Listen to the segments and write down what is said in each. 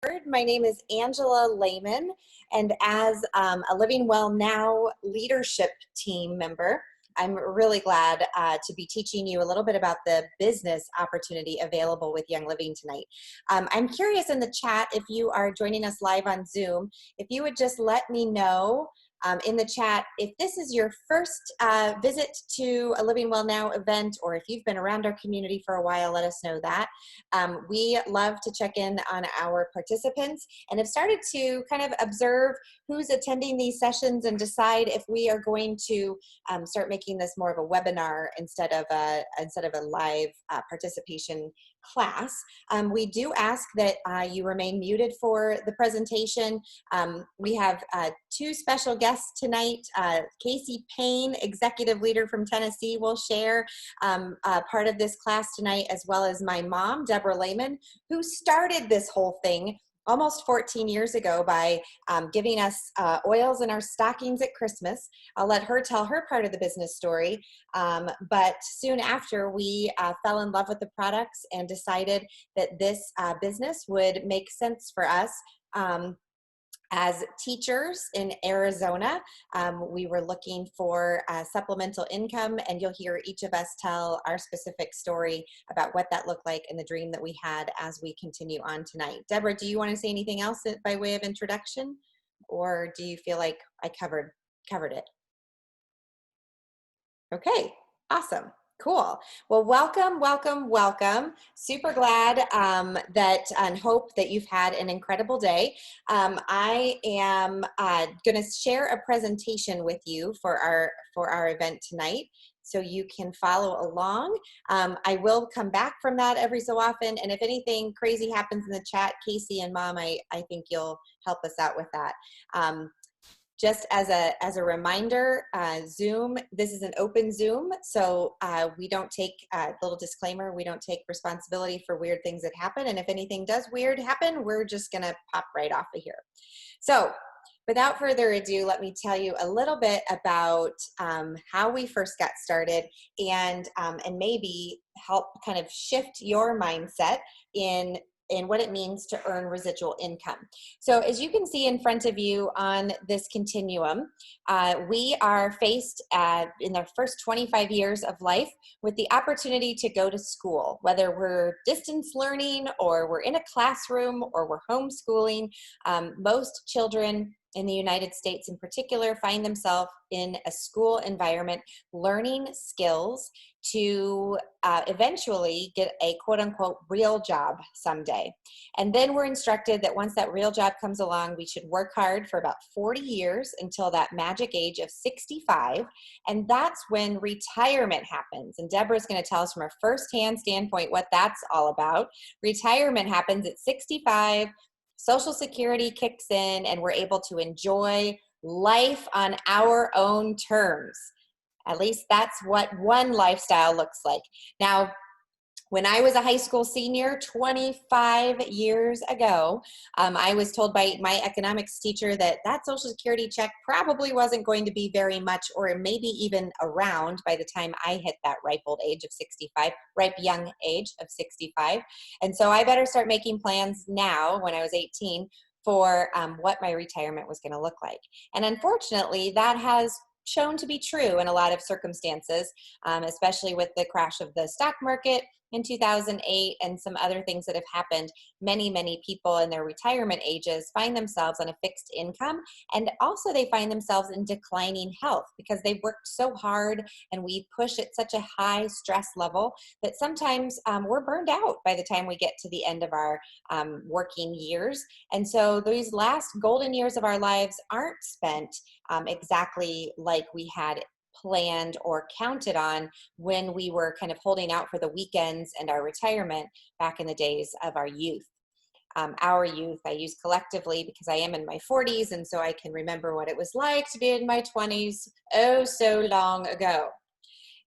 My name is Angela Lahman, and as a Living Well Now leadership team member, I'm really glad to be teaching you a little bit about the business opportunity available with Young Living tonight. I'm curious in the chat, if you are joining us live on Zoom, if you would just let me know in the chat if this is your first visit to a Living Well Now event, or if you've been around our community for a while, let us know that. We love to check in on our participants and have started to kind of observe who's attending these sessions and decide if we are going to start making this more of a webinar instead of a live participation class. We do ask that you remain muted for the presentation. We have two special guests tonight. Kaci Payne, executive leader from Tennessee, will share part of this class tonight, as well as my mom, Deborah Lahman, who started this whole thing almost 14 years ago by giving us oils in our stockings at Christmas. I'll let her tell her part of the business story. But soon after, we fell in love with the products and decided that this business would make sense for us. As teachers in Arizona, we were looking for supplemental income, and you'll hear each of us tell our specific story about what that looked like and the dream that we had as we continue on tonight. Deborah, do you want to say anything else by way of introduction, or do you feel like I covered it? Okay, awesome. Cool. Well, welcome. Super glad that and hope that you've had an incredible day. I am going to share a presentation with you for our event tonight, so you can follow along. I will come back from that every so often, and if anything crazy happens in the chat, Kaci and Mom, I think you'll help us out with that. Just as a reminder, Zoom, this is an open Zoom, so we don't take, little disclaimer, we don't take responsibility for weird things that happen, and if anything does weird happen, we're just gonna pop right off of here. So without further ado, let me tell you a little bit about how we first got started, and maybe help kind of shift your mindset in what it means to earn residual income. So as you can see in front of you on this continuum, we are faced in the first 25 years of life with the opportunity to go to school, whether we're distance learning or we're in a classroom or we're homeschooling. Most children in the United States in particular find themselves in a school environment learning skills to eventually get a quote-unquote real job someday. And then we're instructed that once that real job comes along, we should work hard for about 40 years until that magic age of 65, and that's when retirement happens. And Deborah's going to tell us from a first-hand standpoint what that's all about. Retirement happens at 65, Social Security kicks in, and we're able to enjoy life on our own terms. At least that's what one lifestyle looks like. Now, when I was a high school senior 25 years ago, I was told by my economics teacher that Social Security check probably wasn't going to be very much, or maybe even around by the time I hit that ripe old age of 65, ripe young age of 65. And so I better start making plans now, when I was 18, for what my retirement was going to look like. And unfortunately, that has shown to be true in a lot of circumstances, especially with the crash of the stock market in 2008 and some other things that have happened. Many people in their retirement ages find themselves on a fixed income, and also they find themselves in declining health because they've worked so hard and we push at such a high stress level that sometimes we're burned out by the time we get to the end of our working years. And so these last golden years of our lives aren't spent exactly like we had planned or counted on when we were kind of holding out for the weekends and our retirement back in the days of our youth. Our youth, I use collectively because I am in my 40s, and so I can remember what it was like to be in my 20s oh so long ago.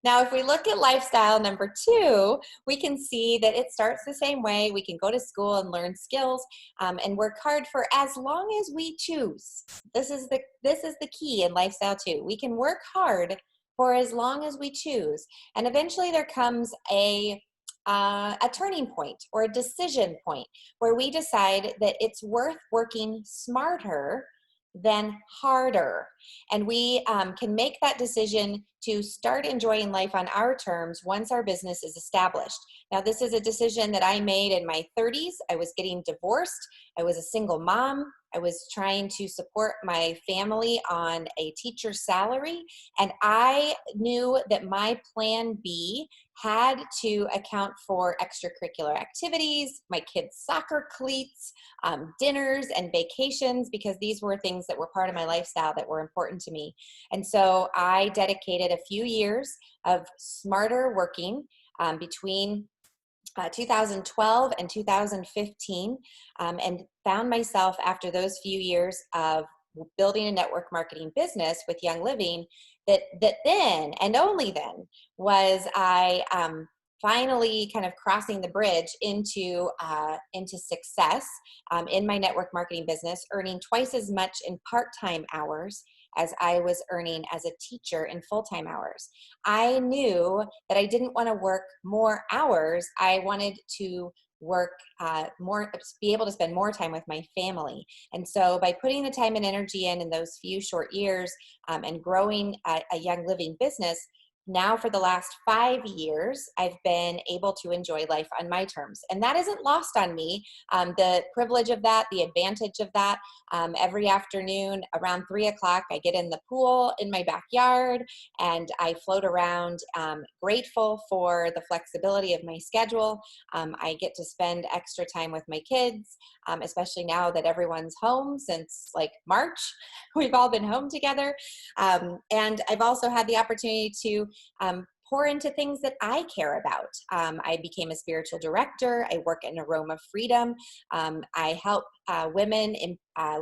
Now, if we look at lifestyle number 2, we can see that it starts the same way. We can go to school and learn skills and work hard for as long as we choose. This is the key in lifestyle 2. We can work hard for as long as we choose. And eventually there comes a a turning point or a decision point where we decide that it's worth working smarter than harder. And we can make that decision to start enjoying life on our terms once our business is established. Now, this is a decision that I made in my 30s. I was getting divorced. I was a single mom. I was trying to support my family on a teacher's salary. And I knew that my plan B had to account for extracurricular activities, my kids' soccer cleats, dinners and vacations, because these were things that were part of my lifestyle that were important to me. And so I dedicated a few years of smarter working between 2012 and 2015, and found myself after those few years of building a network marketing business with Young Living, that then and only then was I finally kind of crossing the bridge into success in my network marketing business, earning twice as much in part-time hours as I was earning as a teacher in full-time hours. I knew that I didn't want to work more hours. I wanted to work more, be able to spend more time with my family. And so by putting the time and energy in those few short years and growing a Young Living business, now for the last 5 years, I've been able to enjoy life on my terms. And that isn't lost on me. The privilege of that, the advantage of that, every afternoon around 3 o'clock, I get in the pool in my backyard and I float around, grateful for the flexibility of my schedule. I get to spend extra time with my kids, especially now that everyone's home since like March. We've all been home together. And I've also had the opportunity to pour into things that I care about. I became a spiritual director. I work in Aroma Freedom. I help women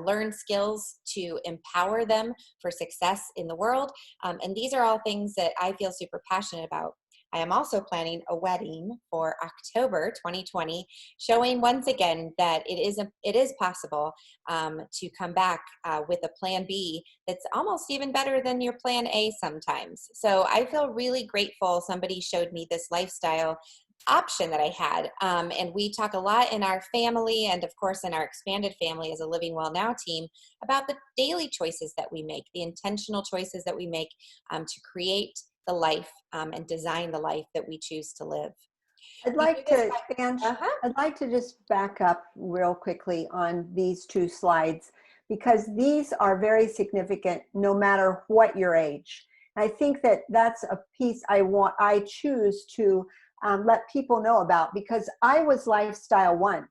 learn skills to empower them for success in the world. And these are all things that I feel super passionate about. I am also planning a wedding for October 2020, showing once again that it is possible to come back with a plan B that's almost even better than your plan A sometimes. So I feel really grateful somebody showed me this lifestyle option that I had. And we talk a lot in our family and of course in our expanded family as a Living Well Now team about the daily choices that we make, the intentional choices that we make to create the life and design the life that we choose to live. I'd like to, Ange, I'd like to just back up real quickly on these two slides, because these are very significant no matter what your age. And I think that that's a piece I choose to let people know about, because I was lifestyle one.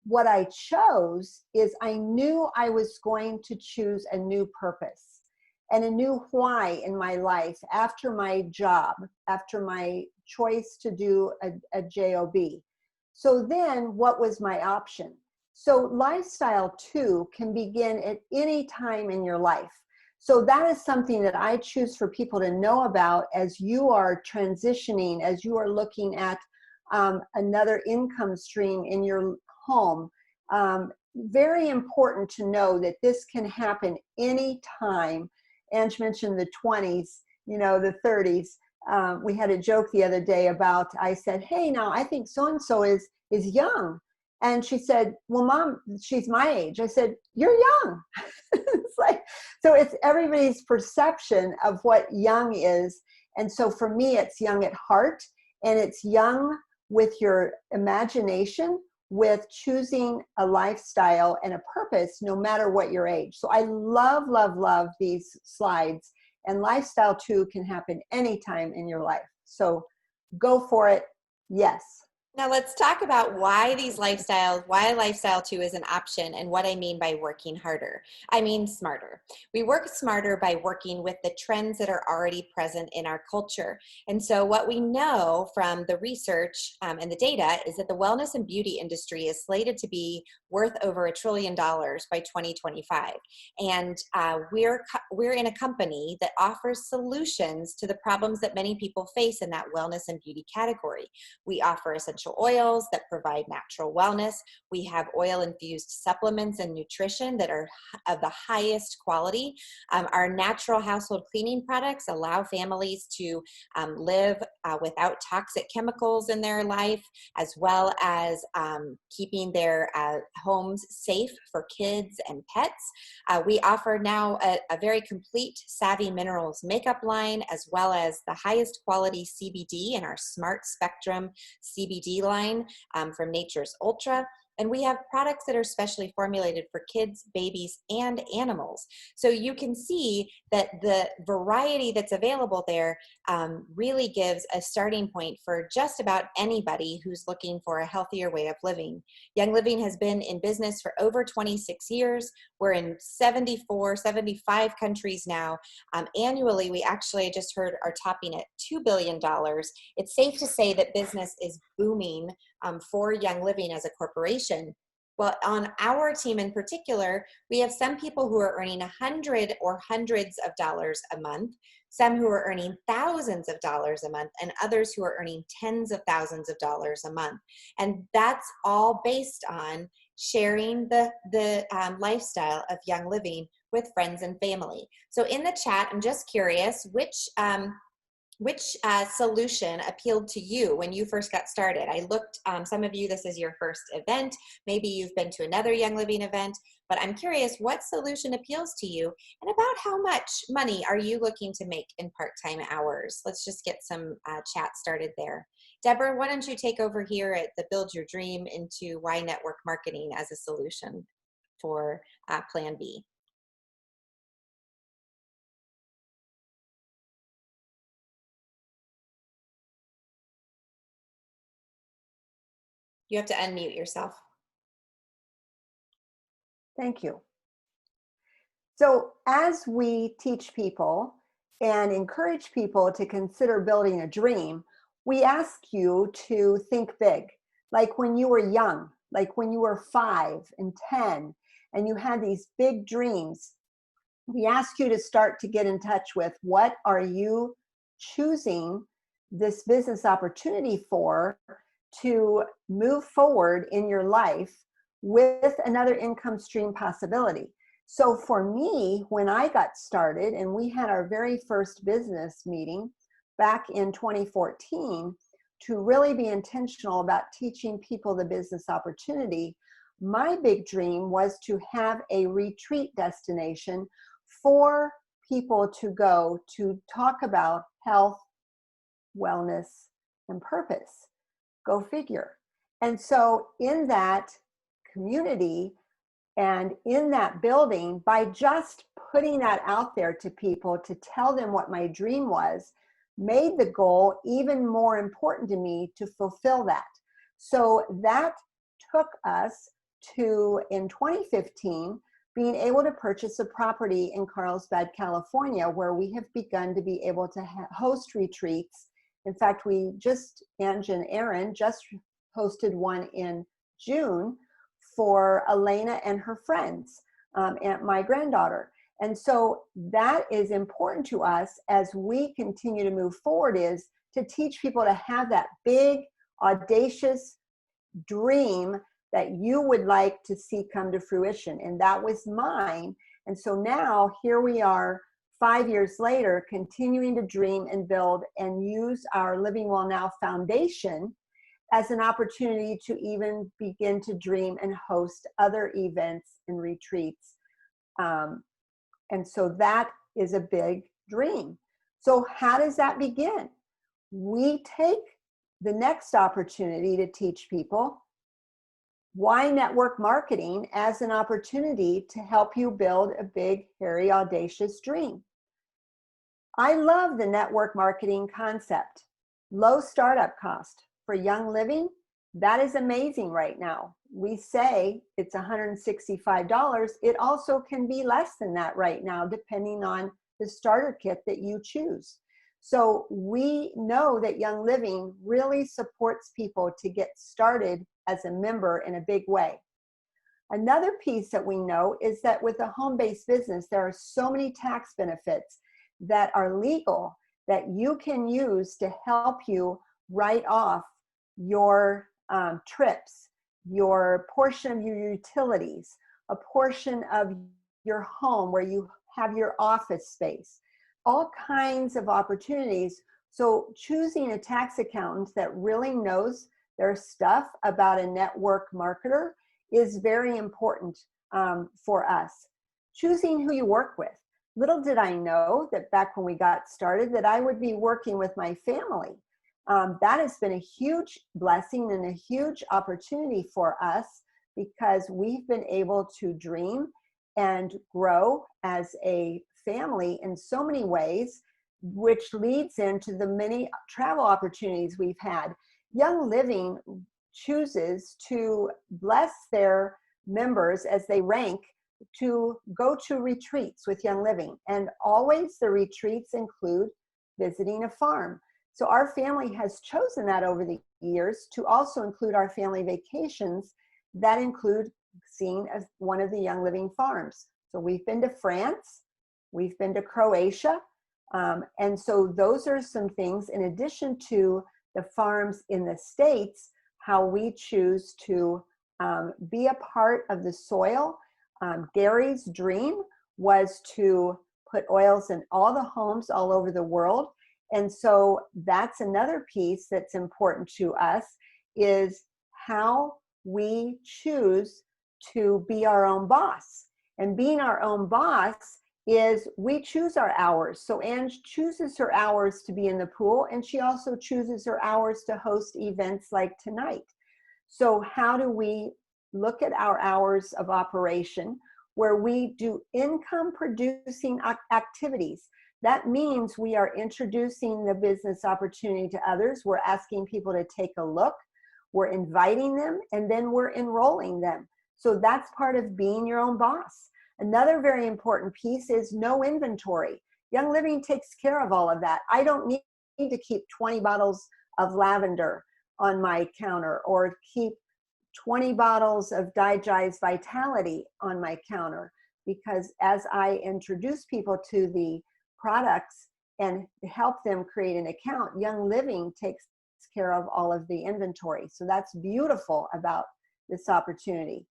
What I chose is I knew I was going to choose a new purpose and a new why in my life after my job, after my choice to do a job. So then what was my option? So lifestyle 2 can begin at any time in your life. So that is something that I choose for people to know about as you are transitioning, as you are looking at another income stream in your home. Very important to know that this can happen anytime. Ange mentioned the 20s, the 30s. We had a joke the other day about, I said, hey, now I think so-and-so is young. And she said, well, Mom, she's my age. I said, you're young. It's like, so it's everybody's perception of what young is. And so for me, it's young at heart, and it's young with your imagination, with choosing a lifestyle and a purpose, no matter what your age. So I love, love, love these slides, and lifestyle 2 can happen anytime in your life. So go for it. Yes. Now let's talk about why lifestyle 2 is an option, and what I mean by working harder. I mean smarter. We work smarter by working with the trends that are already present in our culture. And so what we know from the research and the data is that the wellness and beauty industry is slated to be worth over $1 trillion by 2025. And we're in a company that offers solutions to the problems that many people face in that wellness and beauty category. We offer essential essential oils that provide natural wellness. We have oil-infused supplements and nutrition that are of the highest quality. Our natural household cleaning products allow families to live without toxic chemicals in their life, as well as keeping their homes safe for kids and pets. We offer now a very complete Savvy Minerals makeup line, as well as the highest quality CBD in our Smart Spectrum CBD line from Nature's Ultra. And we have products that are specially formulated for kids, babies, and animals. So you can see that the variety that's available there really gives a starting point for just about anybody who's looking for a healthier way of living. Young Living has been in business for over 26 years. We're in 74, 75 countries now. Annually, we actually, I just heard, are topping at $2 billion. It's safe to say that business is booming for Young Living as a corporation. Well, on our team in particular, we have some people who are earning $100 or hundreds of dollars a month, some who are earning thousands of dollars a month, and others who are earning tens of thousands of dollars a month. And that's all based on sharing the lifestyle of Young Living with friends and family. So in the chat, I'm just curious, which solution appealed to you when you first got started? I looked, some of you, this is your first event. Maybe you've been to another Young Living event, but I'm curious what solution appeals to you and about how much money are you looking to make in part-time hours? Let's just get some chat started there. Deborah, why don't you take over here at the Build Your Dream into why network marketing as a solution for Plan B? You have to unmute yourself. Thank you. So as we teach people and encourage people to consider building a dream, we ask you to think big, like when you were young, like when you were 5 and 10, and you had these big dreams. We ask you to start to get in touch with what are you choosing this business opportunity for, to move forward in your life with another income stream possibility. So for me, when I got started and we had our very first business meeting back in 2014, to really be intentional about teaching people the business opportunity, my big dream was to have a retreat destination for people to go to talk about health, wellness, and purpose. Go figure. And so in that community and in that building, by just putting that out there to people to tell them what my dream was, made the goal even more important to me to fulfill that. So that took us to, in 2015, being able to purchase a property in Carlsbad, California, where we have begun to be able to host retreats. In fact, we just, Ange and Aaron just hosted one in June for Elena and her friends, and my granddaughter. And so that is important to us as we continue to move forward, is to teach people to have that big, audacious dream that you would like to see come to fruition. And that was mine. And so now here we are 5 years later, continuing to dream and build and use our Living Well Now Foundation as an opportunity to even begin to dream and host other events and retreats. And so that is a big dream. So how does that begin? We take the next opportunity to teach people why network marketing as an opportunity to help you build a big, hairy, audacious dream. I love the network marketing concept. Low startup cost for Young Living, that is amazing right now. We say it's $165. It also can be less than that right now, depending on the starter kit that you choose. So we know that Young Living really supports people to get started as a member in a big way. Another piece that we know is that with a home-based business, there are so many tax benefits that are legal that you can use to help you write off your trips, your portion of your utilities, a portion of your home where you have your office space, all kinds of opportunities. So choosing a tax accountant that really knows their stuff about a network marketer is very important for us. Choosing who you work with. Little did I know that back when we got started that I would be working with my family. That has been a huge blessing and a huge opportunity for us because we've been able to dream and grow as a family in so many ways, which leads into the many travel opportunities we've had. Young Living chooses to bless their members as they rank to go to retreats with Young Living. And always the retreats include visiting a farm. So our family has chosen that over the years to also include our family vacations that include seeing one of the Young Living farms. So we've been to France, we've been to Croatia. And so those are some things in addition to the farms in the States, how we choose to be a part of the soil. Gary's dream was to put oils in all the homes all over the world. And so that's another piece that's important to us is how we choose to be our own boss. And being our own boss is we choose our hours. So Ange chooses her hours to be in the pool, and she also chooses her hours to host events like tonight. So how do we look at our hours of operation where we do income producing activities? That means we are introducing the business opportunity to others. We're asking people to take a look. We're inviting them, and then we're enrolling them. So that's part of being your own boss. Another very important piece is no inventory. Young Living takes care of all of that. I don't need to keep 20 bottles of lavender on my counter or keep 20 bottles of Digest Vitality on my counter, because as I introduce people to the products and help them create an account, Young Living takes care of all of the inventory. So that's beautiful about this opportunity.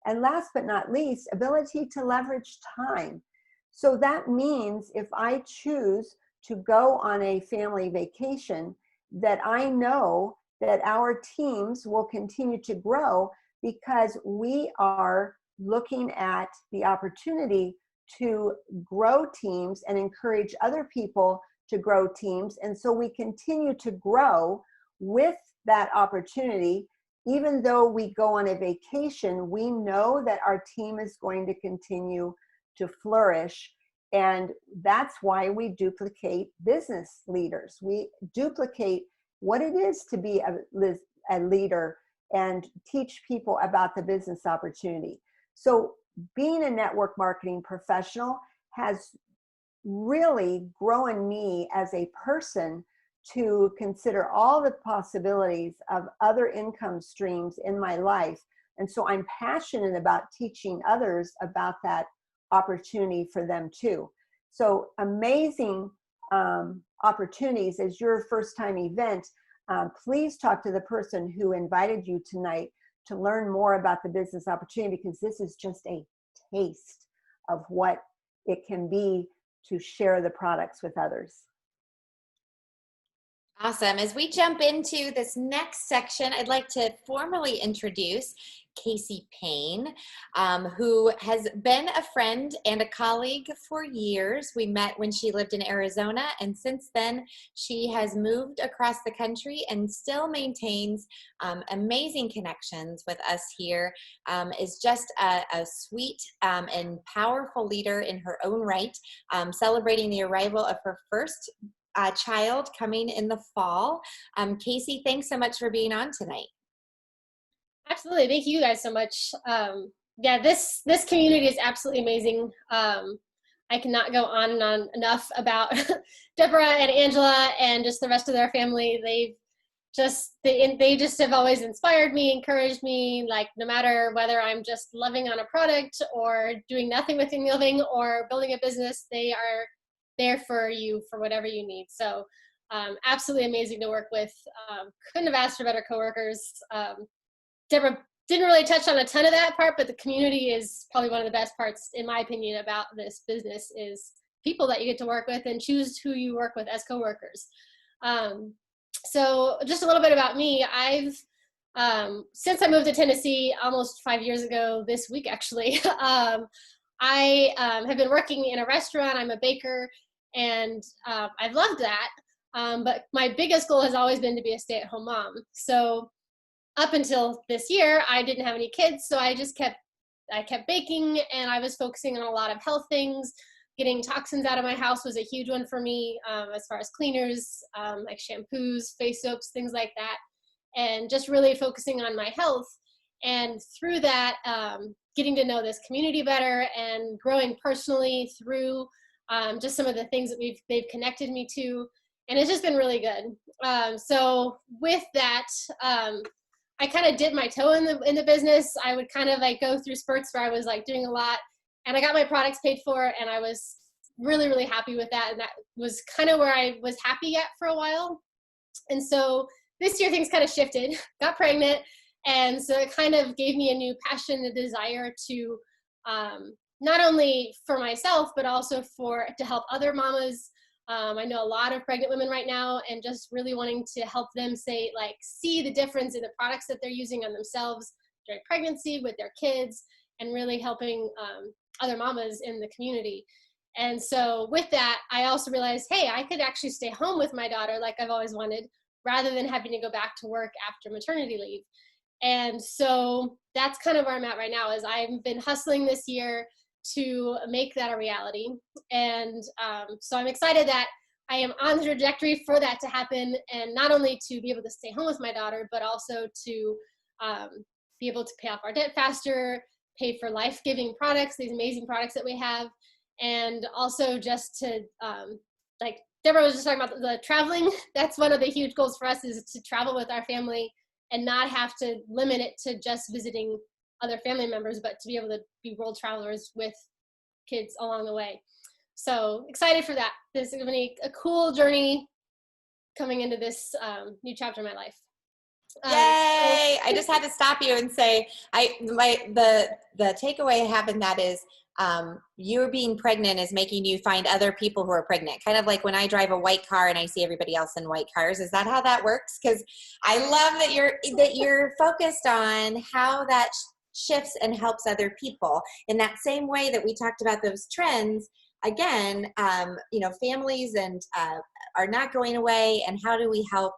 And last but not least, ability to leverage time. So that means if I choose to go on a family vacation, that I know that our teams will continue to grow because we are looking at the opportunity to grow teams and encourage other people to grow teams. And so we continue to grow with that opportunity. Even though we go on a vacation, we know that our team is going to continue to flourish. And that's why we duplicate business leaders. We duplicate what it is to be a leader and teach people about the business opportunity. So being a network marketing professional has really grown me as a person to consider all the possibilities of other income streams in my life. And so I'm passionate about teaching others about that opportunity for them too. So amazing opportunities as your first time event. Please talk to the person who invited you tonight to learn more about the business opportunity, because this is just a taste of what it can be to share the products with others. Awesome. As we jump into this next section, I'd like to formally introduce Kaci Payne, who has been a friend and a colleague for years. We met when she lived in Arizona, and since then she has moved across the country and still maintains amazing connections with us here. Is just a sweet and powerful leader in her own right, celebrating the arrival of her first child coming in the fall. Kaci, thanks so much for being on tonight. Absolutely. Thank you guys so much. Yeah, this community is absolutely amazing. I cannot go on and on enough about Deborah and Angela and just the rest of their family. They just have always inspired me, encouraged me, like no matter whether I'm just loving on a product or doing nothing with Living or building a business, they are there for you for whatever you need. So Absolutely amazing to work with. Couldn't have asked for better coworkers. Deborah didn't really touch on a ton of that part, but the community is probably one of the best parts, in my opinion, about this business is people that you get to work with and choose who you work with as coworkers. So just a little bit about me. I've since I moved to Tennessee almost 5 years ago this week, actually, I have been working in a restaurant. I'm a baker, and I've loved that. But my biggest goal has always been to be a stay-at-home mom. So up until this year, I didn't have any kids, so I kept baking, and I was focusing on a lot of health things. Getting toxins out of my house was a huge one for me, as far as cleaners, like shampoos, face soaps, things like that, and just really focusing on my health. And through that, getting to know this community better and growing personally through just some of the things that they've connected me to, and it's just been really good. So with that, I kind of dipped my toe in the business. I would kind of like go through spurts where I was like doing a lot, and I got my products paid for, and I was really, really happy with that. And that was kind of where I was happy at for a while. And so this year things kind of shifted, got pregnant. And so it kind of gave me a new passion, a desire to not only for myself, but also to help other mamas. I know a lot of pregnant women right now, and just really wanting to help them see the difference in the products that they're using on themselves during pregnancy with their kids, and really helping other mamas in the community. And so with that, I also realized, hey, I could actually stay home with my daughter like I've always wanted, rather than having to go back to work after maternity leave. And so that's kind of where I'm at right now, is I've been hustling this year to make that a reality. And so I'm excited that I am on the trajectory for that to happen, and not only to be able to stay home with my daughter, but also to be able to pay off our debt faster, pay for life-giving products, these amazing products that we have, and also just to, like Deborah was just talking about the traveling. That's one of the huge goals for us, is to travel with our family and not have to limit it to just visiting other family members, but to be able to be world travelers with kids along the way. So excited for that. This is going to be a cool journey coming into this new chapter in my life. Yay! I just had to stop you and say, the takeaway I have in that is, you being pregnant is making you find other people who are pregnant. Kind of like when I drive a white car and I see everybody else in white cars. Is that how that works? Because I love that you're focused on how that shifts and helps other people. In that same way that we talked about those trends, again, families are not going away, and how do we help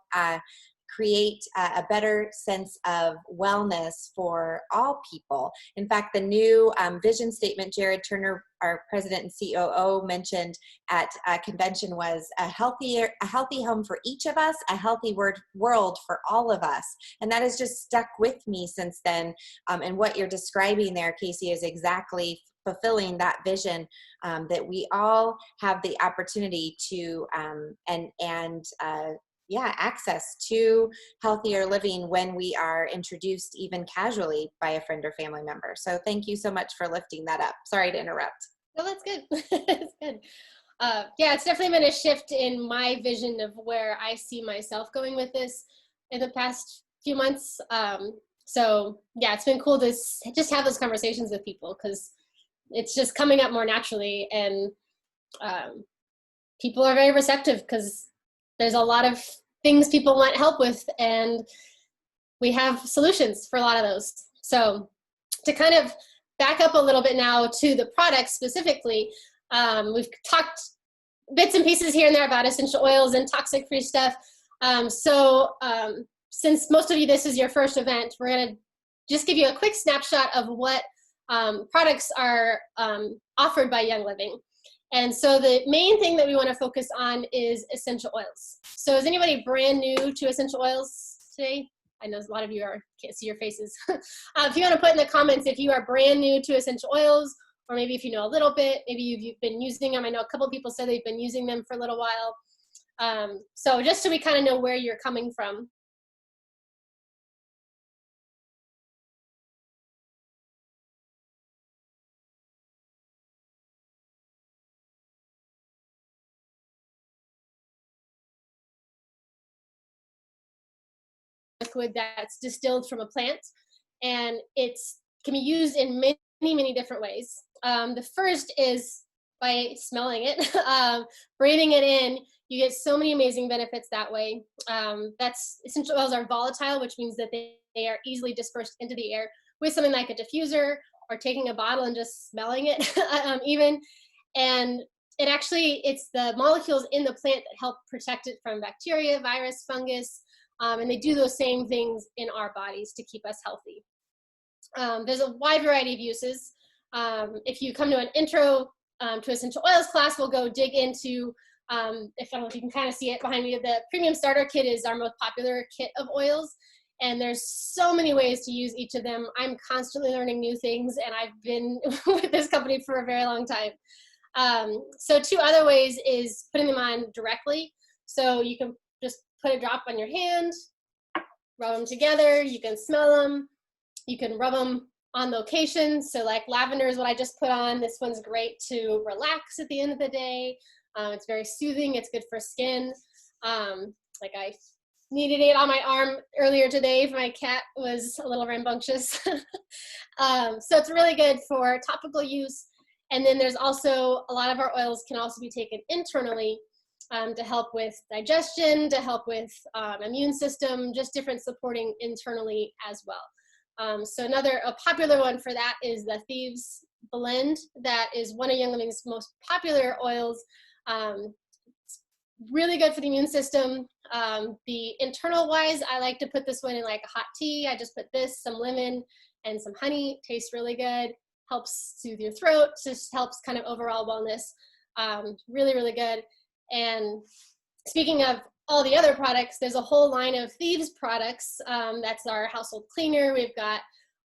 create a better sense of wellness for all people. In fact, the new vision statement Jared Turner, our president and COO, mentioned at a convention was a healthy home for each of us, a healthy world for all of us. And that has just stuck with me since then. And what you're describing there, Kaci, is exactly fulfilling that vision, that we all have the opportunity to access to healthier living when we are introduced even casually by a friend or family member. So thank you so much for lifting that up. Sorry to interrupt. No, that's good. That's good. It's definitely been a shift in my vision of where I see myself going with this in the past few months. So yeah, it's been cool to just have those conversations with people, because it's just coming up more naturally, and people are very receptive, because there's a lot of things people want help with, and we have solutions for a lot of those. So to kind of back up a little bit now to the products specifically, we've talked bits and pieces here and there about essential oils and toxic-free stuff. Since most of you, this is your first event, we're going to just give you a quick snapshot of what products are offered by Young Living. And so the main thing that we want to focus on is essential oils. So is anybody brand new to essential oils today? I know a lot of you can't see your faces. If you want to put in the comments if you are brand new to essential oils, or maybe if you know a little bit, maybe you've been using them. I know a couple of people said they've been using them for a little while. So just so we kind of know where you're coming from. liquid that's distilled from a plant, and it's can be used in many different ways. The first is by smelling it, breathing it in. You get so many amazing benefits that way. That's essential oils are volatile, which means that they are easily dispersed into the air with something like a diffuser or taking a bottle and just smelling it even. And it's the molecules in the plant that help protect it from bacteria, virus, fungus, and they do those same things in our bodies to keep us healthy. There's a wide variety of uses. If you come to an intro to essential oils class, we'll go dig into, if I don't know if you can kind of see it behind me, the premium starter kit is our most popular kit of oils. And there's so many ways to use each of them. I'm constantly learning new things, and I've been with this company for a very long time. So 2 other ways is putting them on directly. So you can just put a drop on your hand, rub them together, you can smell them, you can rub them on location. So like lavender is what I just put on. This one's great to relax at the end of the day. It's very soothing, it's good for skin. Like I needed it on my arm earlier today if my cat was a little rambunctious. So it's really good for topical use. And then there's also a lot of our oils can also be taken internally to help with digestion, to help with immune system, just different supporting internally as well. So a popular one for that is the Theives Blend. That is one of Young Living's most popular oils. It's really good for the immune system. The internal wise, I like to put this one in like a hot tea. I just put this, some lemon and some honey. Tastes really good. Helps soothe your throat. Just helps kind of overall wellness. Really good. And speaking of all the other products, there's a whole line of Theives products. That's our household cleaner. We've got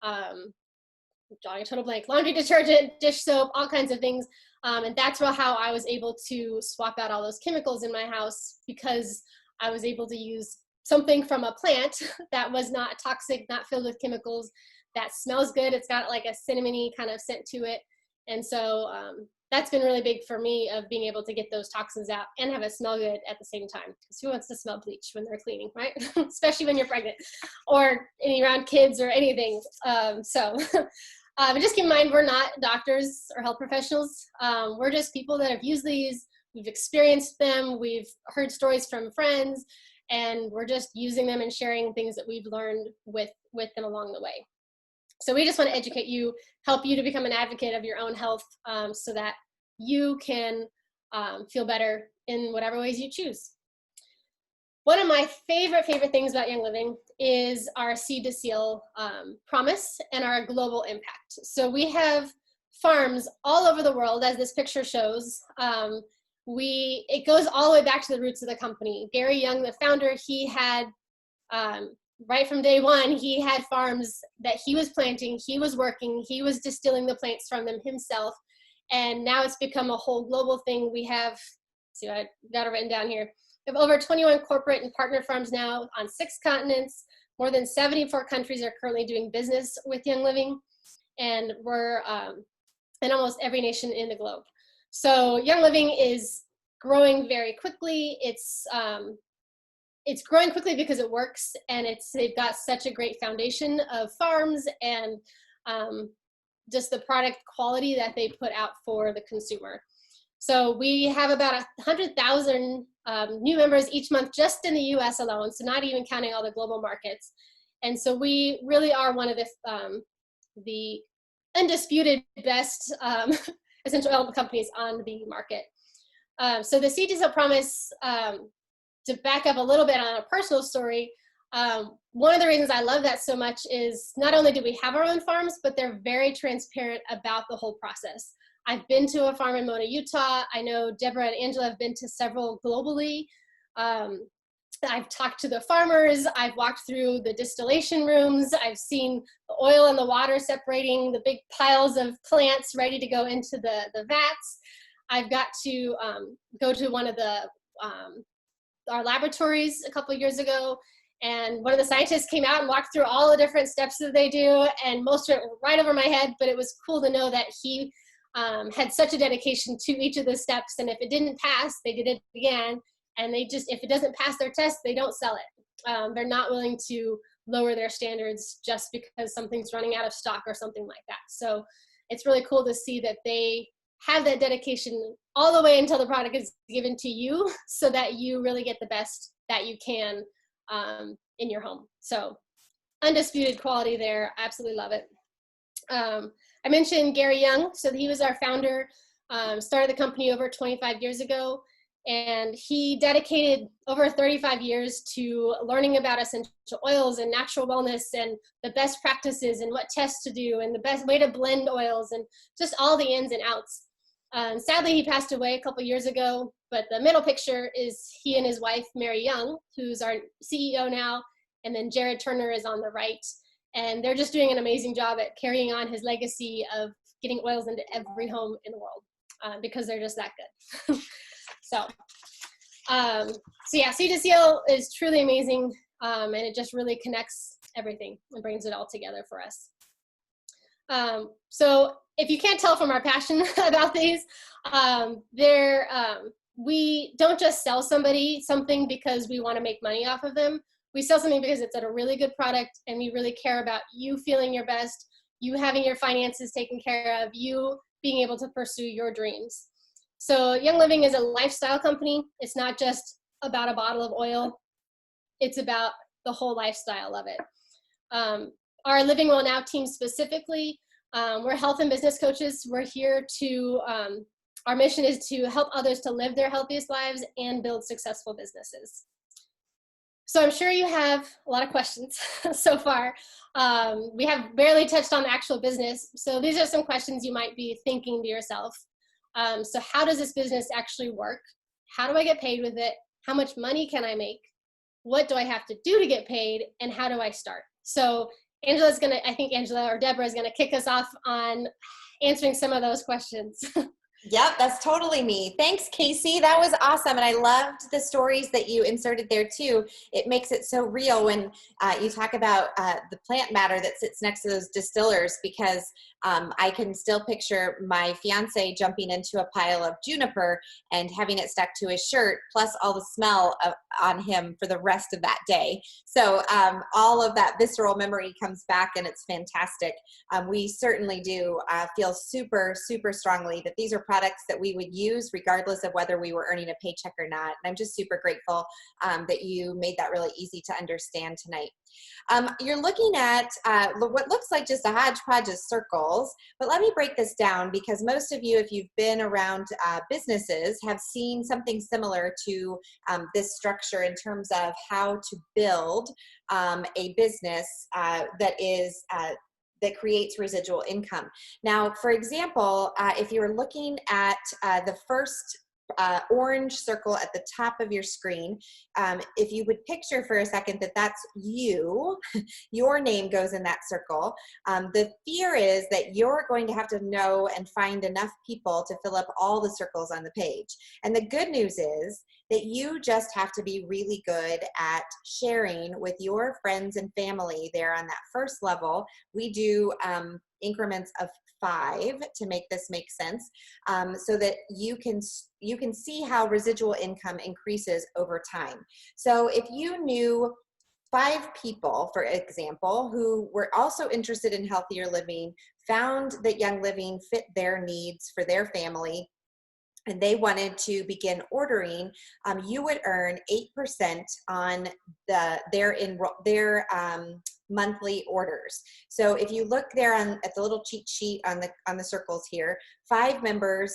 drawing a total blank, laundry detergent, dish soap, all kinds of things. And that's how I was able to swap out all those chemicals in my house, because I was able to use something from a plant that was not toxic, not filled with chemicals, that smells good. It's got like a cinnamony kind of scent to it. And so that's been really big for me, of being able to get those toxins out and have it smell good at the same time. Because who wants to smell bleach when they're cleaning, right? Especially when you're pregnant or around kids or anything. But just keep in mind, we're not doctors or health professionals. We're just people that have used these. We've experienced them. We've heard stories from friends, and we're just using them and sharing things that we've learned with them along the way. So we just want to educate you, help you to become an advocate of your own health, so that you can feel better in whatever ways you choose. One of my favorite things about Young Living is our seed to seal promise and our global impact. So we have farms all over the world, as this picture shows. It goes all the way back to the roots of the company. Gary Young, the founder, he had right from day one, he had farms that he was planting, he was working, he was distilling the plants from them himself. And now it's become a whole global thing. We have, see, I got it written down here. We have over 21 corporate and partner farms now on 6 continents. More than 74 countries are currently doing business with Young Living. And we're in almost every nation in the globe. So Young Living is growing very quickly. It's growing quickly because it works, and they've got such a great foundation of farms and just the product quality that they put out for the consumer. So we have about 100,000 new members each month just in the US alone, so not even counting all the global markets. And so we really are one of the undisputed best essential oil companies on the market. So the Seed to Seal Promise, to back up a little bit on a personal story, one of the reasons I love that so much is not only do we have our own farms, but they're very transparent about the whole process. I've been to a farm in Mona, Utah. I know Deborah and Angela have been to several globally. I've talked to the farmers. I've walked through the distillation rooms. I've seen the oil and the water separating, the big piles of plants ready to go into the vats. I've got to go to one of our laboratories a couple of years ago, and one of the scientists came out and walked through all the different steps that they do, and most of it right over my head, but it was cool to know that he had such a dedication to each of the steps, and if it didn't pass, they did it again, and if it doesn't pass their test, they don't sell it. They're not willing to lower their standards just because something's running out of stock or something like that. So it's really cool to see that they have that dedication all the way until the product is given to you, so that you really get the best that you can in your home. So undisputed quality there. Absolutely love it. I mentioned Gary Young. So he was our founder, started the company over 25 years ago. And he dedicated over 35 years to learning about essential oils and natural wellness and the best practices and what tests to do and the best way to blend oils and just all the ins and outs. Sadly, he passed away a couple years ago, but the middle picture is he and his wife, Mary Young, who's our CEO now, and then Jared Turner is on the right. And they're just doing an amazing job at carrying on his legacy of getting oils into every home in the world because they're just that good. So yeah, Seed to Seal is truly amazing, and it just really connects everything and brings it all together for us. So if you can't tell from our passion about these, we don't just sell somebody something because we want to make money off of them. We sell something because it's a really good product, and we really care about you feeling your best, you having your finances taken care of, you being able to pursue your dreams. So Young Living is a lifestyle company. It's not just about a bottle of oil. It's about the whole lifestyle of it. Our Living Well Now team specifically, we're health and business coaches. We're here to, our mission is to help others to live their healthiest lives and build successful businesses. So I'm sure you have a lot of questions so far. We have barely touched on the actual business. So these are some questions you might be thinking to yourself. So how does this business actually work? How do I get paid with it? How much money can I make? What do I have to do to get paid? And how do I start? So I think Angela or Deborah is gonna kick us off on answering some of those questions. Yep, that's totally me. Thanks, Kaci. That was awesome. And I loved the stories that you inserted there too. It makes it so real when you talk about the plant matter that sits next to those distillers, because I can still picture my fiance jumping into a pile of juniper and having it stuck to his shirt, plus all the smell on him for the rest of that day. So all of that visceral memory comes back, and it's fantastic. We certainly do feel super, super strongly that these are products that we would use regardless of whether we were earning a paycheck or not. And I'm just super grateful that you made that really easy to understand tonight. You're looking at what looks like just a hodgepodge of circles, but let me break this down, because most of you, if you've been around businesses, have seen something similar to this structure in terms of how to build a business that creates residual income. Now, for example, if you're looking at the first orange circle at the top of your screen, if you would picture for a second that that's you, your name goes in that circle. The fear is that you're going to have to know and find enough people to fill up all the circles on the page. And the good news is that you just have to be really good at sharing with your friends and family there on that first level. We do increments of 5 to make this make sense, so that you can see how residual income increases over time. So if you knew 5 people, for example, who were also interested in healthier living, found that Young Living fit their needs for their family, and they wanted to begin ordering, you would earn 8% on their monthly orders. So if you look there at the little cheat sheet on the circles here, 5 members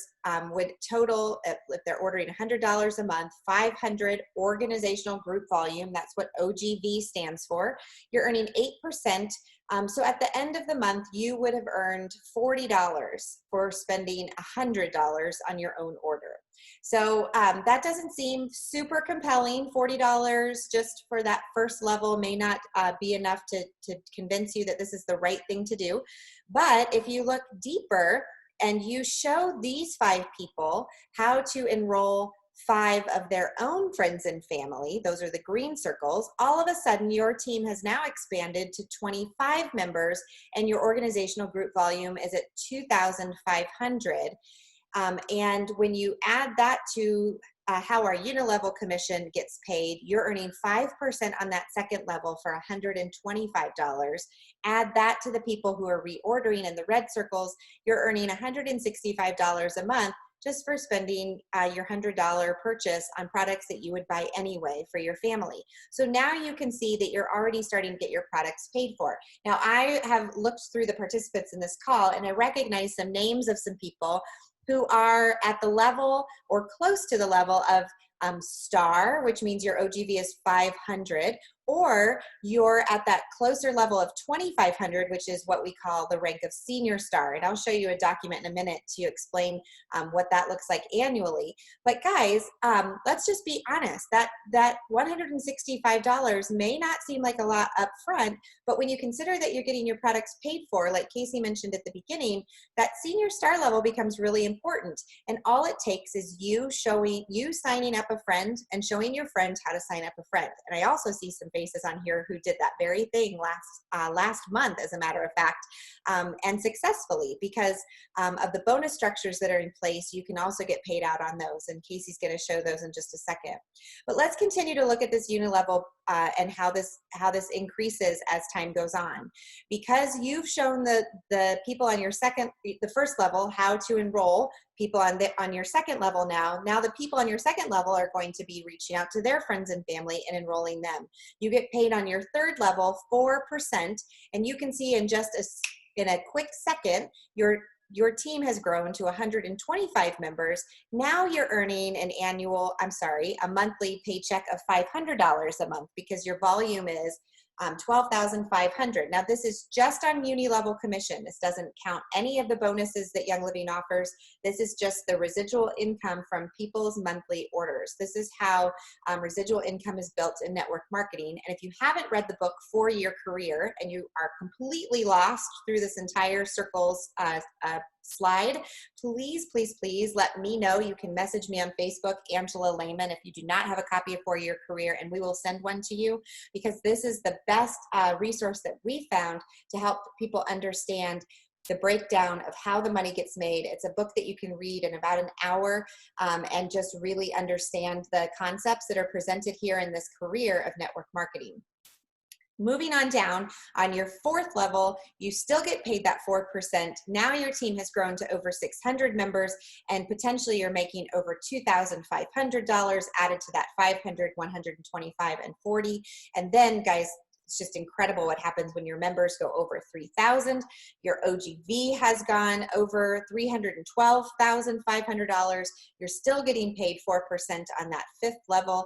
would total, if they're ordering $100 a month, 500 organizational group volume. That's what OGV stands for. You're earning 8%. So at the end of the month, you would have earned $40 for spending $100 on your own order. So that doesn't seem super compelling. $40 just for that first level may not be enough to convince you that this is the right thing to do. But if you look deeper and you show these 5 people how to enroll 5 of their own friends and family, those are the green circles, all of a sudden your team has now expanded to 25 members, and your organizational group volume is at 2,500. And when you add that to how our unilevel commission gets paid, you're earning 5% on that second level for $125. Add that to the people who are reordering in the red circles, you're earning $165 a month just for spending your $100 purchase on products that you would buy anyway for your family. So now you can see that you're already starting to get your products paid for. Now, I have looked through the participants in this call, and I recognize some names of some people who are at the level or close to the level of star, which means your OGV is 500, or you're at that closer level of 2,500, which is what we call the rank of senior star. And I'll show you a document in a minute to explain what that looks like annually. But guys, let's just be honest, that $165 may not seem like a lot up front, but when you consider that you're getting your products paid for, like Kaci mentioned at the beginning, that senior star level becomes really important. And all it takes is you signing up a friend and showing your friend how to sign up a friend. And I also see some faces on here who did that very thing last month, as a matter of fact, and successfully, because of the bonus structures that are in place. You can also get paid out on those, and Kaci's going to show those in just a second. But let's continue to look at this unilevel and how this increases as time goes on. Because you've shown the people on the first level how to enroll people on your second level now the people on your second level are going to be reaching out to their friends and family and enrolling them. You get paid on your third level 4%, and you can see in a quick second, your team has grown to 125 members. Now you're earning a monthly paycheck of $500 a month because your volume is 12,500. Now this is just on uni-level commission. This doesn't count any of the bonuses that Young Living offers. This is just the residual income from people's monthly orders. This is how residual income is built in network marketing. And if you haven't read the book 4-Year Career and you are completely lost through this entire circles slide, please, please, please let me know. You can message me on Facebook, Angela Lahman, if you do not have a copy of 4-Year Career, and we will send one to you, because this is the best resource that we found to help people understand the breakdown of how the money gets made. It's a book that you can read in about an hour and just really understand the concepts that are presented here in this career of network marketing. Moving on down, on your fourth level, you still get paid that 4%. Now your team has grown to over 600 members, and potentially you're making over $2,500 added to that 500, 125, and 40. And then, guys, it's just incredible what happens when your members go over 3,000. Your OGV has gone over $312,500. You're still getting paid 4% on that fifth level,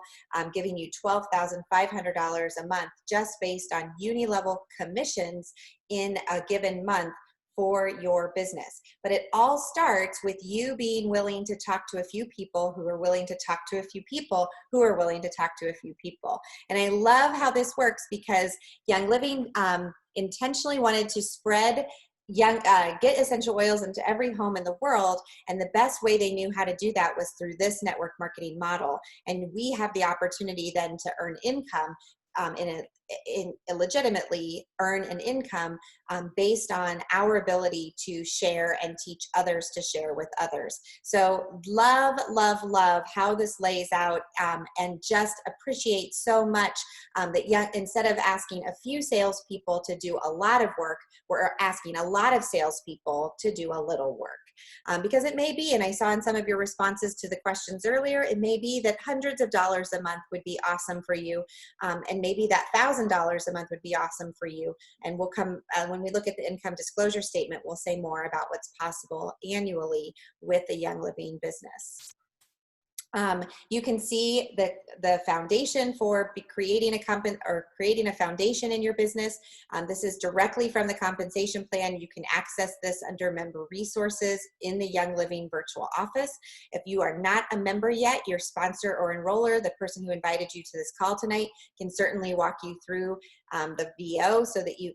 giving you $12,500 a month just based on uni-level commissions in a given month for your business. But it all starts with you being willing to talk to a few people who are willing to talk to a few people who are willing to talk to a few people. And I love how this works, because Young Living intentionally wanted to spread get essential oils into every home in the world, and the best way they knew how to do that was through this network marketing model. And we have the opportunity then to earn income legitimately earn an income based on our ability to share and teach others to share with others. So love, love, love how this lays out, and just appreciate so much that instead of asking a few salespeople to do a lot of work, we're asking a lot of salespeople to do a little work. Because it may be, and I saw in some of your responses to the questions earlier, it may be that hundreds of dollars a month would be awesome for you, and maybe that $1,000 a month would be awesome for you. And we'll come, when we look at the income disclosure statement, we'll say more about what's possible annually with the Young Living business. You can see the foundation for creating a company or creating a foundation in your business. This is directly from the compensation plan. You can access this under member resources in the Young Living virtual office. If you are not a member yet, your sponsor or enroller, the person who invited you to this call tonight, can certainly walk you through the VO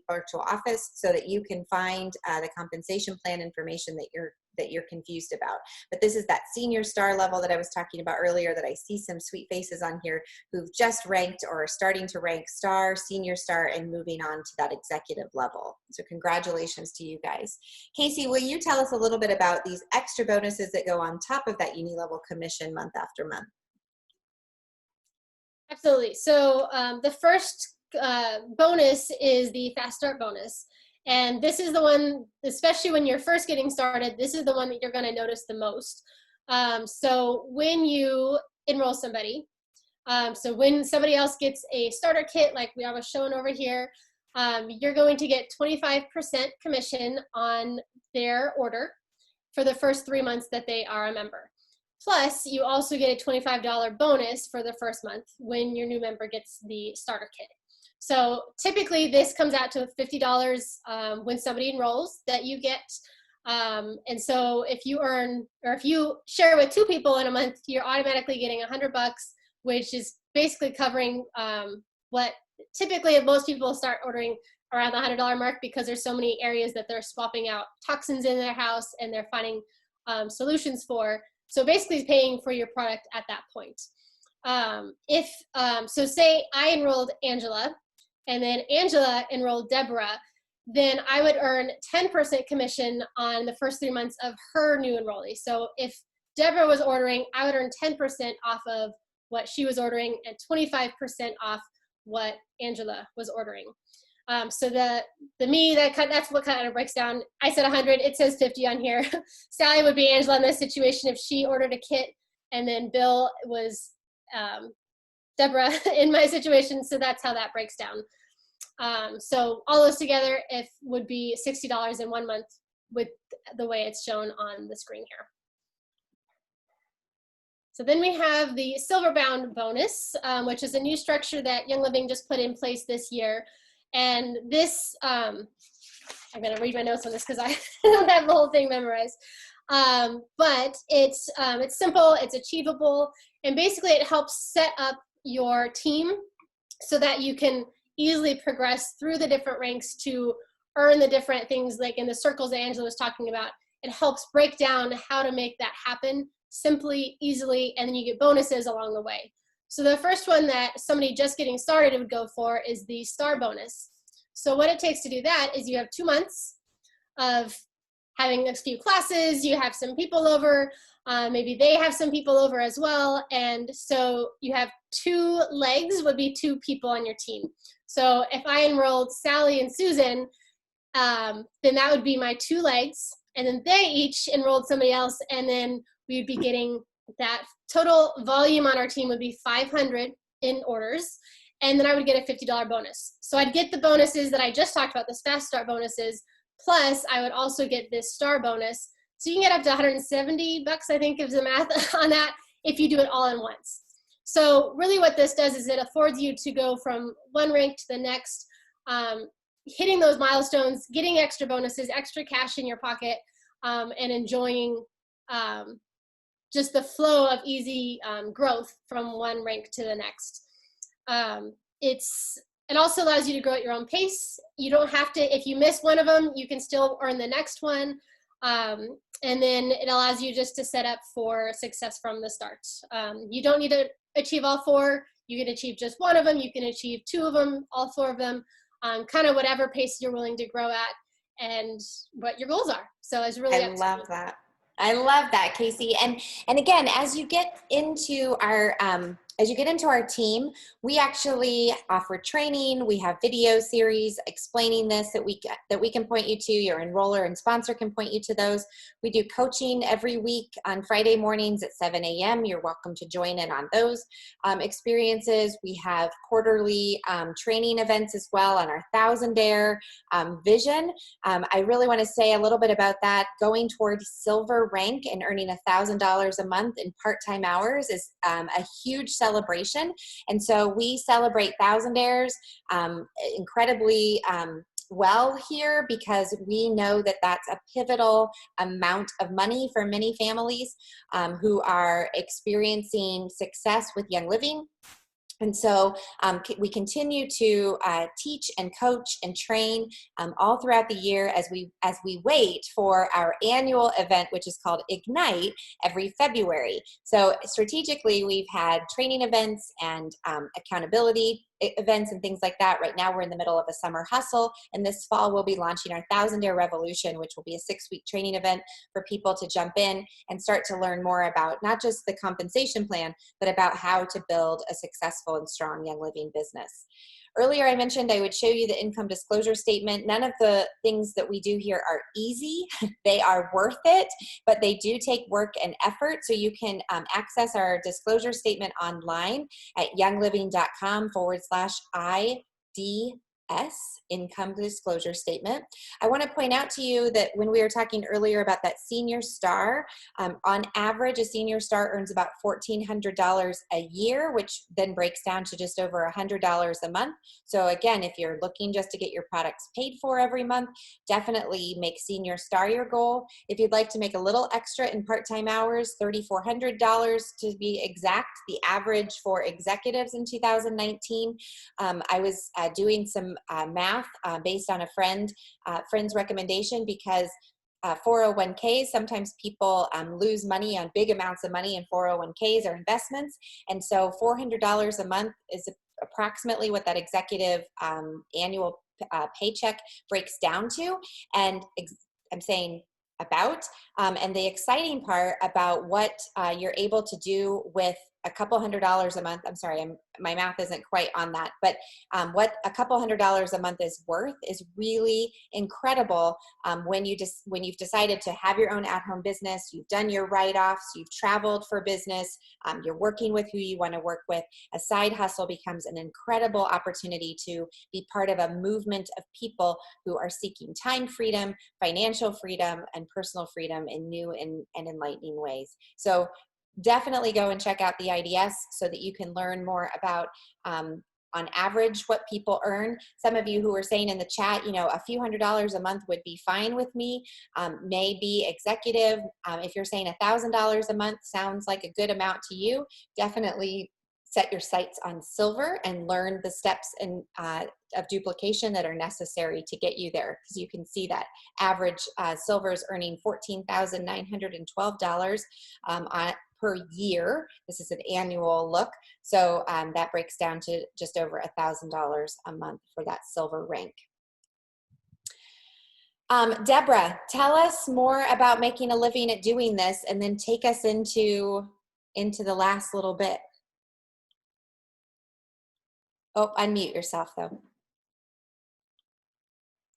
virtual office, so that you can find the compensation plan information that you're confused about. But this is that senior star level that I was talking about earlier, that I see some sweet faces on here who've just ranked or are starting to rank star, senior star, and moving on to that executive level. So congratulations to you guys. Kaci, will you tell us a little bit about these extra bonuses that go on top of that uni-level commission month after month? Absolutely. So the first bonus is the Fast Start bonus. And this is the one, especially when you're first getting started, this is the one that you're going to notice the most. So when you enroll somebody, so when somebody else gets a starter kit, like I was showing over here, you're going to get 25% commission on their order for the first 3 months that they are a member. Plus, you also get a $25 bonus for the first month when your new member gets the starter kit. So typically this comes out to $50 when somebody enrolls that you get. And so if you earn, or if you share with 2 people in a month, you're automatically getting $100, which is basically covering what typically most people start ordering around the $100 mark, because there's so many areas that they're swapping out toxins in their house and they're finding solutions for. So basically paying for your product at that point. So say I enrolled Angela and then Angela enrolled Deborah, then I would earn 10% commission on the first 3 months of her new enrollee. So if Deborah was ordering, I would earn 10% off of what she was ordering and 25% off what Angela was ordering. So that's what kind of breaks down. I said 100, it says 50 on here. Sally would be Angela in this situation if she ordered a kit, and then Bill was Deborah in my situation. So that's how that breaks down. So all those together, would be $60 in 1 month with the way it's shown on the screen here. So then we have the Silverbound bonus, which is a new structure that Young Living just put in place this year. And this, I'm gonna read my notes on this because I don't have the whole thing memorized. But it's simple, it's achievable, and basically it helps set up your team so that you can easily progress through the different ranks to earn the different things, like in the circles that Angela was talking about. It helps break down how to make that happen simply, easily, and then you get bonuses along the way. So the first one that somebody just getting started would go for is the star bonus. So what it takes to do that is you have 2 months of having a few classes, you have some people over, maybe they have some people over as well, and so you have 2 legs would be 2 people on your team. So if I enrolled Sally and Susan, then that would be my 2 legs, and then they each enrolled somebody else, and then we would be getting that total volume on our team would be 500 in orders, and then I would get a $50 bonus. So I'd get the bonuses that I just talked about, the Fast Start bonuses, plus I would also get this star bonus. So you can get up to $170, I think, is the math on that, if you do it all in once. So really what this does is it affords you to go from one rank to the next, hitting those milestones, getting extra bonuses, extra cash in your pocket, and enjoying just the flow of easy growth from one rank to the next. It also allows you to grow at your own pace. You don't have to, if you miss one of them, you can still earn the next one. And then it allows you just to set up for success from the start. You don't need to achieve all 4. You can achieve just one of them. You can achieve 2 of them, all 4 of them, kind of whatever pace you're willing to grow at and what your goals are. So it's really I love that. I love that, Kaci. And again, as you get into our team, we actually offer training. We have video series explaining this that we can point you to. Your enroller and sponsor can point you to those. We do coaching every week on Friday mornings at 7 a.m. You're welcome to join in on those experiences. We have quarterly training events as well on our Thousandaire vision. I really want to say a little bit about that. Going toward silver rank and earning $1,000 a month in part-time hours is a huge celebration. And so we celebrate Thousandaires incredibly well here, because we know that that's a pivotal amount of money for many families who are experiencing success with Young Living. And so we continue to teach and coach and train all throughout the year as we wait for our annual event, which is called Ignite, every February. So strategically, we've had training events and accountability events and things like that. Right now we're in the middle of a summer hustle, and this fall we'll be launching our Thousandaire Revolution, which will be a 6-week training event for people to jump in and start to learn more about not just the compensation plan, but about how to build a successful and strong Young Living business. Earlier I mentioned I would show you the income disclosure statement. None of the things that we do here are easy. They are worth it, but they do take work and effort. So you can access our disclosure statement online at youngliving.com/IDS, income disclosure statement. I want to point out to you that when we were talking earlier about that senior star, on average, a senior star earns about $1,400 a year, which then breaks down to just over $100 a month. So again, if you're looking just to get your products paid for every month, definitely make senior star your goal. If you'd like to make a little extra in part-time hours, $3,400 to be exact, the average for executives in 2019. I was doing some math based on a friend's recommendation, because 401ks, sometimes people lose money on big amounts of money in 401ks or investments. And so $400 a month is approximately what that executive annual paycheck breaks down to. And I'm saying about, and the exciting part about what you're able to do with a couple $100s a month. I'm sorry, my math isn't quite on that, but what a couple $100s a month is worth is really incredible when you've decided to have your own at-home business, you've done your write-offs, you've traveled for business, you're working with who you want to work with. A side hustle becomes an incredible opportunity to be part of a movement of people who are seeking time freedom, financial freedom, and personal freedom in new and enlightening ways. So definitely go and check out the IDS so that you can learn more about on average what people earn. Some of you who were saying in the chat, you know, a few $100s a month would be fine with me, maybe executive. If you're saying $1,000 a month sounds like a good amount to you, definitely set your sights on silver and learn the steps of duplication that are necessary to get you there, because you can see that average silver is earning $14,912 per year. This is an annual look. So that breaks down to just over $1,000 a month for that silver rank. Deborah, tell us more about making a living at doing this, and then take us into the last little bit. Oh, unmute yourself though.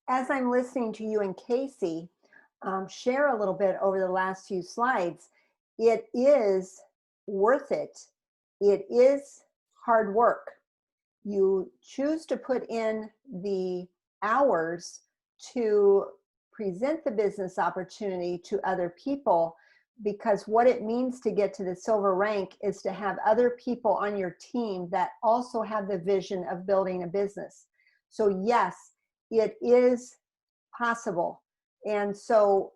As I'm listening to you and Kaci share a little bit over the last few slides, it is worth it. It is hard work. You choose to put in the hours to present the business opportunity to other people, because what it means to get to the silver rank is to have other people on your team that also have the vision of building a business. So yes, it is possible. And so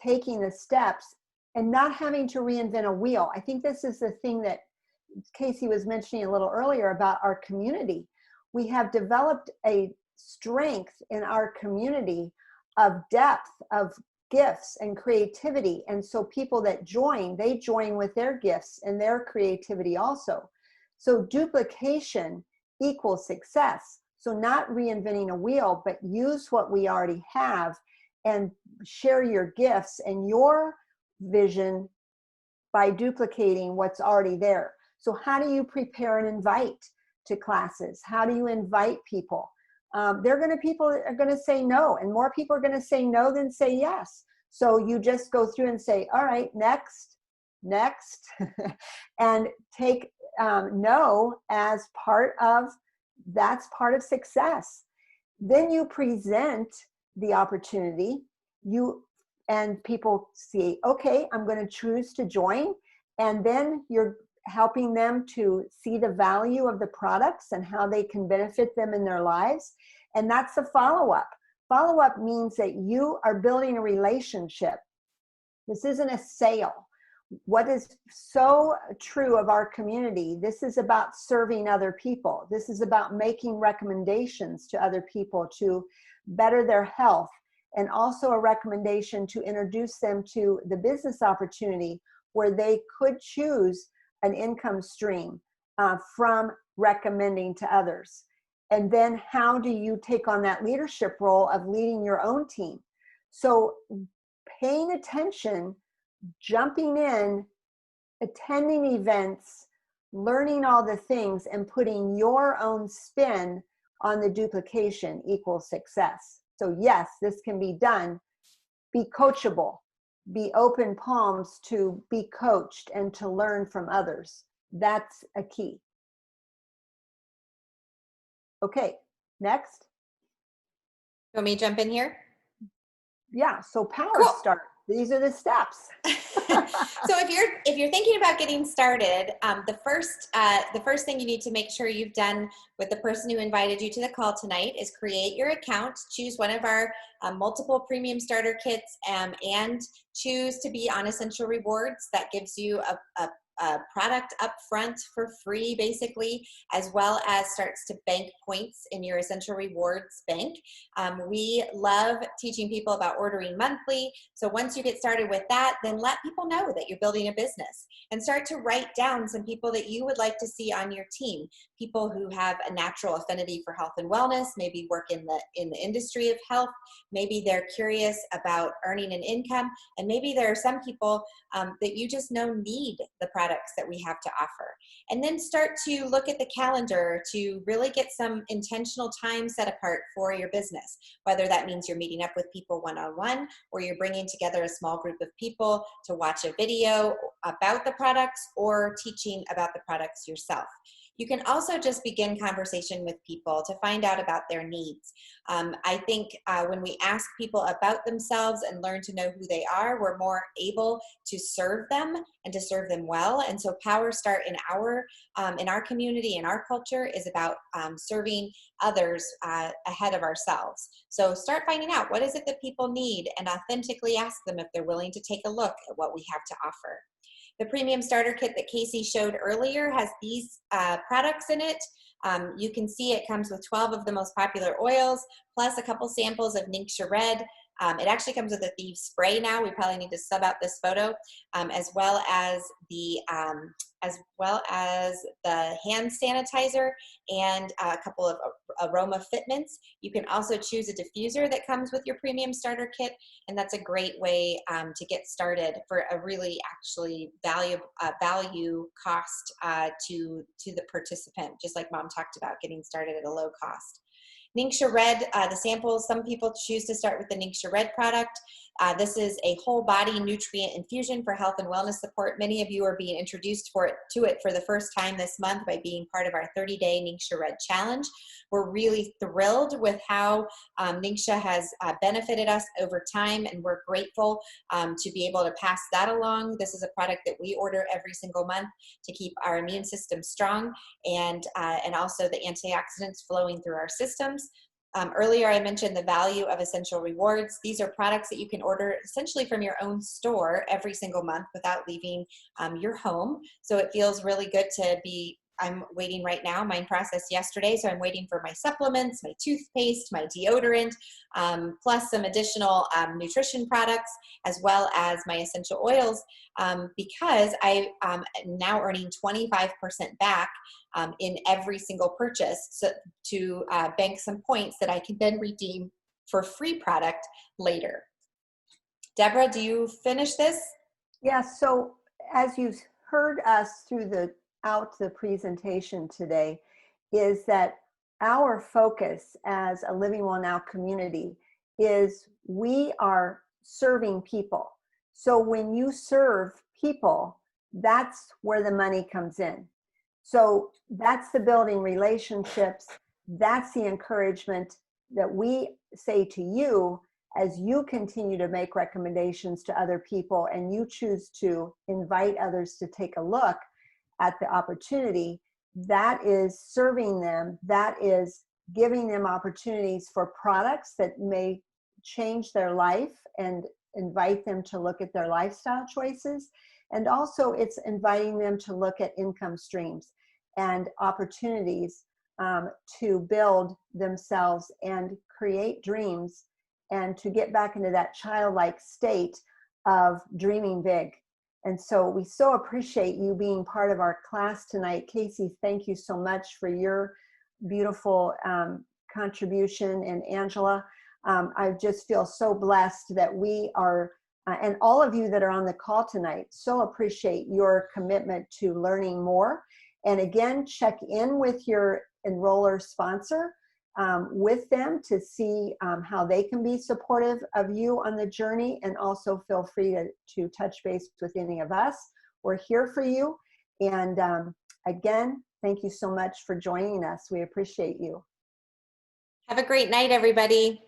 taking the steps and not having to reinvent a wheel. I think this is the thing that Kaci was mentioning a little earlier about our community. We have developed a strength in our community of depth, of gifts and creativity. And so people that join, they join with their gifts and their creativity also. So duplication equals success. So not reinventing a wheel, but use what we already have and share your gifts and your vision by duplicating what's already there. So how do you prepare and invite to classes? How do you invite people? People are going to say no, and more people are going to say no than say yes. So you just go through and say, all right, next, and take no as that's part of success. Then you present the opportunity, and people see, okay, I'm going to choose to join. And then you're helping them to see the value of the products and how they can benefit them in their lives. And that's the follow-up. Follow-up means that you are building a relationship. This isn't a sale. What is so true of our community, this is about serving other people. This is about making recommendations to other people to better their health, and also a recommendation to introduce them to the business opportunity where they could choose an income stream from recommending to others? And then how do you take on that leadership role of leading your own team? So paying attention, jumping in, attending events, learning all the things, and putting your own spin on the duplication equals success. So yes, this can be done. Be coachable. Be open palms to be coached and to learn from others. That's a key. Okay, next. Want me to jump in here? Yeah, so power Cool. start. These are the steps. So if you're thinking about getting started, the first thing you need to make sure you've done with the person who invited you to the call tonight is create your account, choose one of our multiple premium starter kits, and choose to be on Essential Rewards. That gives you a product up front for free, basically, as well as starts to bank points in your Essential Rewards bank. We love teaching people about ordering monthly. So once you get started with that, then let people know that you're building a business and start to write down some people that you would like to see on your team. People who have a natural affinity for health and wellness, maybe work in the industry of health, maybe they're curious about earning an income, and maybe there are some people that you just know need the products that we have to offer. And then start to look at the calendar to really get some intentional time set apart for your business, whether that means you're meeting up with people one-on-one, or you're bringing together a small group of people to watch a video about the products or teaching about the products yourself. You can also just begin conversation with people to find out about their needs. I think when we ask people about themselves and learn to know who they are, we're more able to serve them and to serve them well. And so Power Start in our community, in our culture, is about serving others ahead of ourselves. So start finding out, what is it that people need, and authentically ask them if they're willing to take a look at what we have to offer. The premium starter kit that Kaci showed earlier has these products in it. You can see it comes with 12 of the most popular oils, plus a couple samples of Ningxia Red. It actually comes with a Theives spray now. We probably need to sub out this photo, as well as the hand sanitizer and a couple of aroma fitments. You can also choose a diffuser that comes with your premium starter kit, and that's a great way to get started for a really actually value cost to the participant, just like Mom talked about, getting started at a low cost. Ningxia Red, the samples, some people choose to start with the Ningxia Red product. This is a whole body nutrient infusion for health and wellness support. Many of you are being introduced to it for the first time this month by being part of our 30-day Ningxia Red challenge. We're really thrilled with how Ningxia has benefited us over time, and we're grateful to be able to pass that along. This is a product that we order every single month to keep our immune system strong, and also the antioxidants flowing through our systems. Earlier, I mentioned the value of Essential Rewards. These are products that you can order essentially from your own store every single month without leaving your home. So it feels really good to be, I'm waiting right now. Mine processed yesterday, so I'm waiting for my supplements, my toothpaste, my deodorant, plus some additional nutrition products, as well as my essential oils, because I am now earning 25% back in every single purchase, so to bank some points that I can then redeem for free product later. Deborah, do you finish this? Yeah, so as you've heard us throughout the presentation today, is that our focus as a Living Well Now community is we are serving people. So when you serve people, that's where the money comes in. So that's the building relationships. That's the encouragement that we say to you as you continue to make recommendations to other people and you choose to invite others to take a look at the opportunity. That is serving them. That is giving them opportunities for products that may change their life and invite them to look at their lifestyle choices. And also it's inviting them to look at income streams and opportunities to build themselves and create dreams and to get back into that childlike state of dreaming big And so we so appreciate you being part of our class tonight. Kaci, thank you so much for your beautiful contribution. And Angela, I just feel so blessed that we are, and all of you that are on the call tonight, so appreciate your commitment to learning more. And again, check in with your enroller sponsor, with them to see how they can be supportive of you on the journey, and also feel free to touch base with any of us. We're here for you. And again, thank you so much for joining us. We appreciate you. Have a great night, everybody.